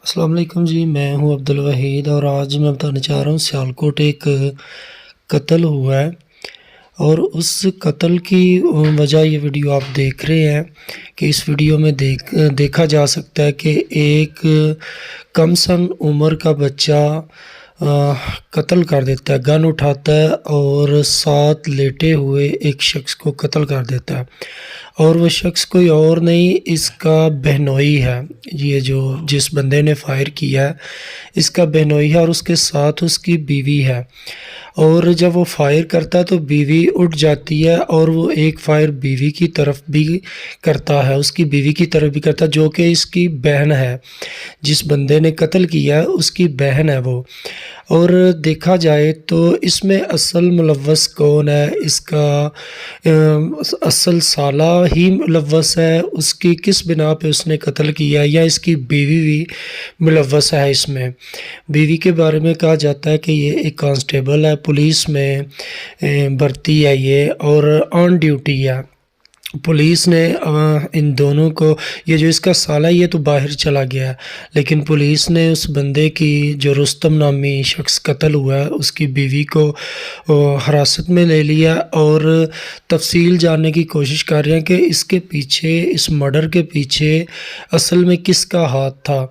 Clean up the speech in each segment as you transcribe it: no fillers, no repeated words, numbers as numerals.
السلام علیکم جی، میں ہوں عبدالوحید اور آج میں بتانا چاہ رہا ہوں سیالکوٹ ایک قتل ہوا ہے اور اس قتل کی وجہ یہ ویڈیو آپ دیکھ رہے ہیں کہ اس ویڈیو میں دیکھا جا سکتا ہے کہ ایک کم سن عمر کا بچہ قتل کر دیتا ہے، گن اٹھاتا ہے اور ساتھ لیٹے ہوئے ایک شخص کو قتل کر دیتا ہے اور وہ شخص کوئی اور نہیں اس کا بہنوئی ہے۔ یہ جس بندے نے فائر کیا ہے اس کا بہنوئی ہے اور اس کے ساتھ اس کی بیوی ہے، اور جب وہ فائر کرتا ہے تو بیوی اٹھ جاتی ہے اور وہ ایک فائر بیوی کی طرف بھی کرتا ہے، اس کی بیوی کی طرف بھی کرتا ہے جو کہ اس کی بہن ہے، جس بندے نے قتل کیا ہے اس کی بہن ہے وہ۔ اور دیکھا جائے تو اس میں اصل ملوث کون ہے، اس کا اصل سالہ ہی ملوث ہے، اس کی کس بنا پہ اس نے قتل کیا ہے، یا اس کی بیوی بھی ملوث ہے اس میں۔ بیوی کے بارے میں کہا جاتا ہے کہ یہ ایک کانسٹیبل ہے، پولیس میں بھرتی ہے یہ اور آن ڈیوٹی ہے۔ پولیس نے ان دونوں کو، یہ جو اس کا سالہ یہ تو باہر چلا گیا ہے، لیکن پولیس نے اس بندے کی جو رستم نامی شخص قتل ہوا ہے اس کی بیوی کو حراست میں لے لیا اور تفصیل جاننے کی کوشش کر رہے ہیں کہ اس کے پیچھے، اس مرڈر کے پیچھے اصل میں کس کا ہاتھ تھا،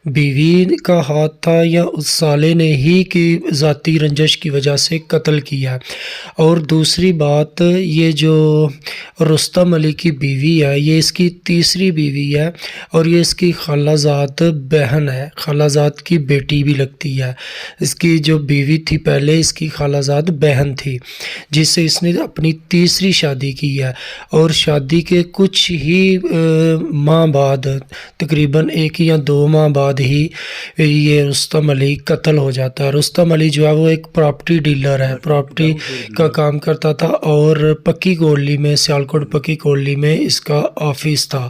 بیوی کا ہاتھ تھا یا اس سالے نے ہی کی ذاتی رنجش کی وجہ سے قتل کیا۔ اور دوسری بات، یہ جو رستم علی کی بیوی ہے یہ اس کی تیسری بیوی ہے اور یہ اس کی خالہ زاد بہن ہے، خالہ زاد کی بیٹی بھی لگتی ہے۔ اس کی جو بیوی تھی پہلے اس کی خالہ زاد بہن تھی جس سے اس نے اپنی تیسری شادی کی ہے، اور شادی کے کچھ ہی ماہ بعد، تقریباً 1 یا 2 ماہ بعد ہی یہ رستم علی قتل ہو جاتا ہے۔ رستم علی جو ہے وہ ایک پراپرٹی ڈیلر ہے، پراپرٹی کا کام کرتا تھا اور پکی کوٹلی میں، سیالکوٹ پکی کوٹلی میں اس کا آفس تھا۔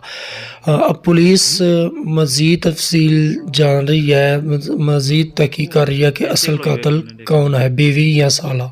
اب پولیس مزید تفصیل جان رہی ہے، مزید تحقیق کر رہی ہے کہ اصل قاتل کون ہے، بیوی یا سالہ۔